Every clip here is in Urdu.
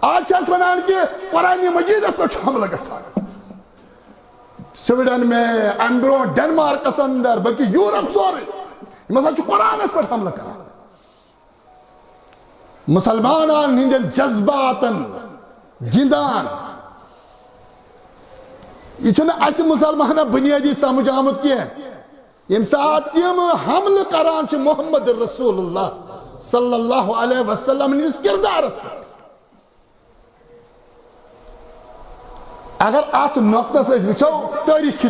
آج ونان کہ قرآن مجید اس پر حملہ گژھان سویڈن میں امبرو ڈنمارکس اندر بلکہ یورپ سورے مثلا قرآن اس پر حملہ کران مسلمانان ہندین جذباتن گندان یہ چھنا اس مسلمانہ بنیادی سمجھ آمد کی ہے یم ساتھ تم حمل کران چھ محمد رسول اللہ صلی اللہ علیہ وسلم اس کردار اس پر اگر آت نقطہ سے وچھو تاریخی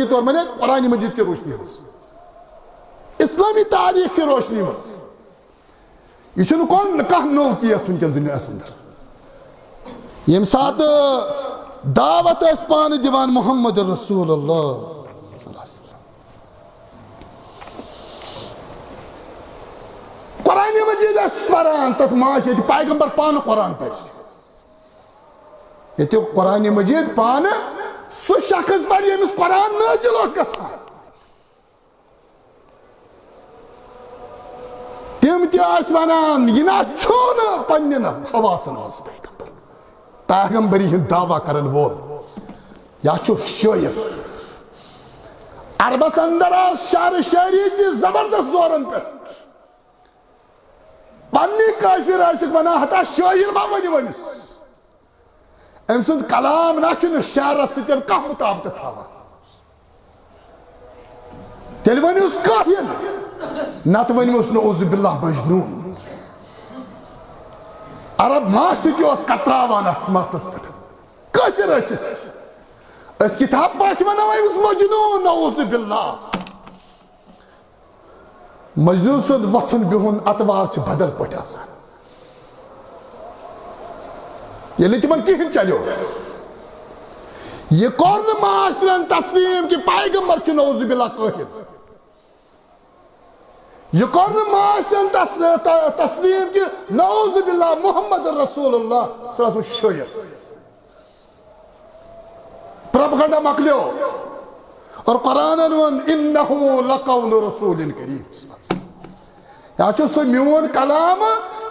طور میں نے قرآن مجید سے روشنی مز اسلامی تاریخ کی روشنی مز یہ چھنو کون کہا نو کی اس ونکن دنیا اندر یم ساتھ دعوت اس پان دیوان محمد رسول اللہ صلی اللہ علیہ وسلم قرآن مجید اس پران تک معاشی پیغمبر پان قرآن پر یہ قرآن مجید پان سو شخص پر یمس قرآن نازل اس گژھان تم تیس ونان یہ نا چھون پنن حواسن مز پیغمبری ہند دعویٰ کرن وول یا چھو شاعر عربس اندر شعر شاعری کی زبردست زورن پہ پنی کافر آسک ونا حتا شاعر ما ونی ونس ام سند کلام نا چھن شعر ستن کم مطابقت تھاوا تیل ونی اس کاہن نت ونی اس نعوذ باللہ مجنون عرب معاشرتی اس قطراوان ات ماتس پہ کافر آسک اس کتاب پاٹ وناوی اس مجنون نعوذ باللہ مجنون سند وطن بہن اتوار چھ بدل پٹ آسان یہ لیتمن کہن چلیو یہ کون معاشرن تسلیم کی پیغمبر چھ نعوذ باللہ کہن یہ کون معاشرن تسلیم کی نعوذ باللہ محمد رسول اللہ صلی اللہ علیہ وسلم شاعر پروپیگنڈا مکلیو اور قرآن انہو لقول رسول کریم یا چھو سو میون کلام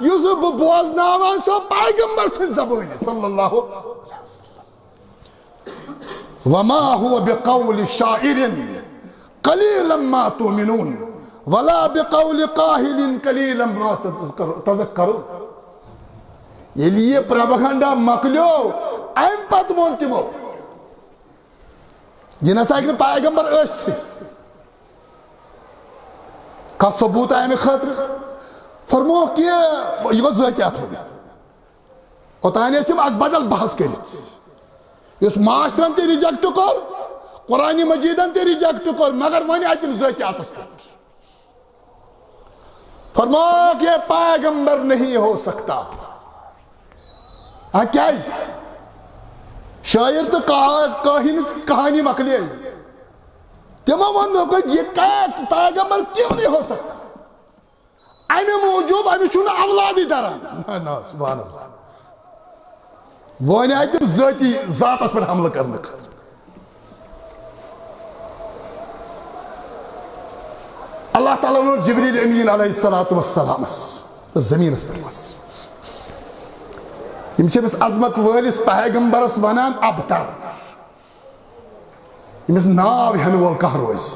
یوزو بوزناوان سو پیغمبر سے زبانی صلی اللہ علیہ وسلم وما هو بقول شاعر قلیلا ما تؤمنون ولا بقول قاہل قلیلا ما تذکرون یہ لیے پروپیگنڈا مکلیو ایم پت مونتمو جنہ ساکن پیغمبر اس تھی کا ثبوت آئے میں خطر فرمو کہ یہ وہ ذاتیات ہوئی اور تاہنے سے اک بدل بحث کریت اس معاشرن تے ریجیکٹ کر قرآن مجیدن تے ریجیکٹ کر مگر ونی آئیتن ذاتیات اس پر فرمو کہ پیغمبر نہیں ہو سکتا ہاں کیا ہے شاعر تو کہانی مکلی ہے تمہ ونو کہ یہ پیغمبر کیوں نہیں ہو سکتا امی موجوب امی چھونا اولادی دران نا سبحان اللہ وہ انہیں آئیتم ذاتی ذات اس پر حملہ کرنے خطر اللہ تعالیٰ نے جبریل امین علیہ السلام زمین اس پر وس یمس عظمت ولس پیغمبرس ونان ابتر یمس ناو ہن وول کہ روز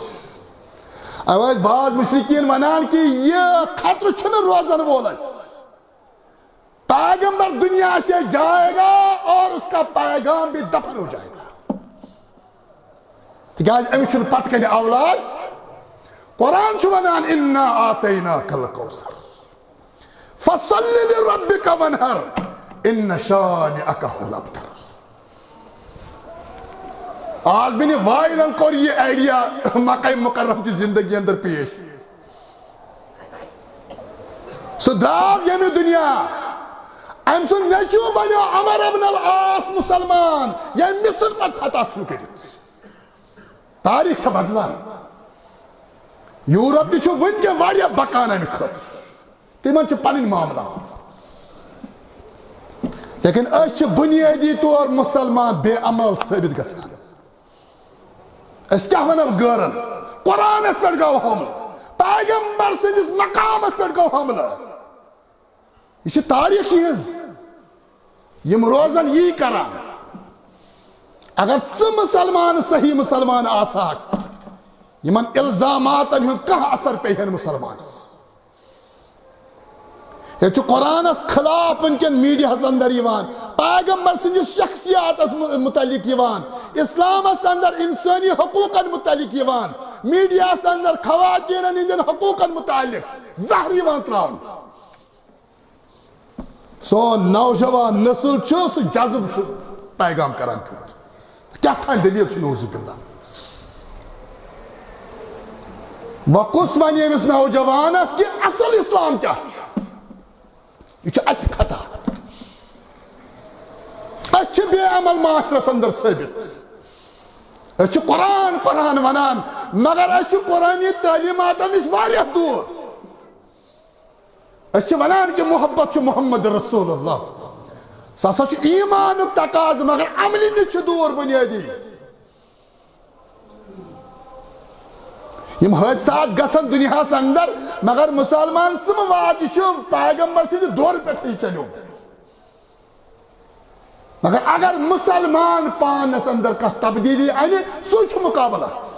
آواز بعض مشرکین ونان کہ یہ خطر چھن روزن وول پیغمبر دنیا سے جائے گا اور اس کا پیغام بھی دفن ہو جائے گا تکیاز امی چھن پت کنی اولاد قرآن چھ ونان انا آتیناک الکوثر فصل لربک ونہر ان شانئک هو الابتر آج بھی نے وائرن کور یہ آئیڈیا مکہ مکرم کی زندگی اندر پیش سو دراو یمی دنیا ام سن نیچو بنیو عمر ابن العاص مسلمان یا مصر پر فتح سو کرت تاریخ سے بدلان یورپ بھی چھو ون کے واریا بکانا میں خطر تیمان چھو پنن معاملات لیکن اس بنیادی طور مسلمان بے عمل ثابت گژھان اس کیا ونم گرن قرآن اس پر گو حمل پیغمبر سندس مقام اس پر گو حمل یہ تاریخی ہز یم روزن یی کران اگر ژٕ مسلمان صحیح مسلمان آساک یمن الزاماتن ہند کانٛہہ اثر پیہن مسلمانس یہ قرآن خلاف ونکن میڈیا اندر یوان پیغمبر سندس شخصیات متعلق یوان اسلام اندر انسانی حقوق متعلق یوان میڈیا اندر خواتین ہندین حقوق متعلق زہر یوان تراؤن سون نوجوان نسل سہ جذب سہ پیغام کران کیا تھان دلیل نوز باللہ وقس ون یمس نوجوانس کہ اصل اسلام کیا یہ اس خطا اس بے عمل معاشرس اندر ثابت اس قرآن قرآن ونان مگر اس قرآنی تعلیمات نش واریاہ دور اس ونان کہ محبت محمد رسول اللہ سا ایمان تقاض مگر عملی نش دور بنیادی یم حادثات گسن دنیا اندر مگر مسلمان سم وات یہ پیغمبر سند دور پہ چلو مگر اگر مسلمان پانس اندر کھانا تبدیلی ان سہ مقابلت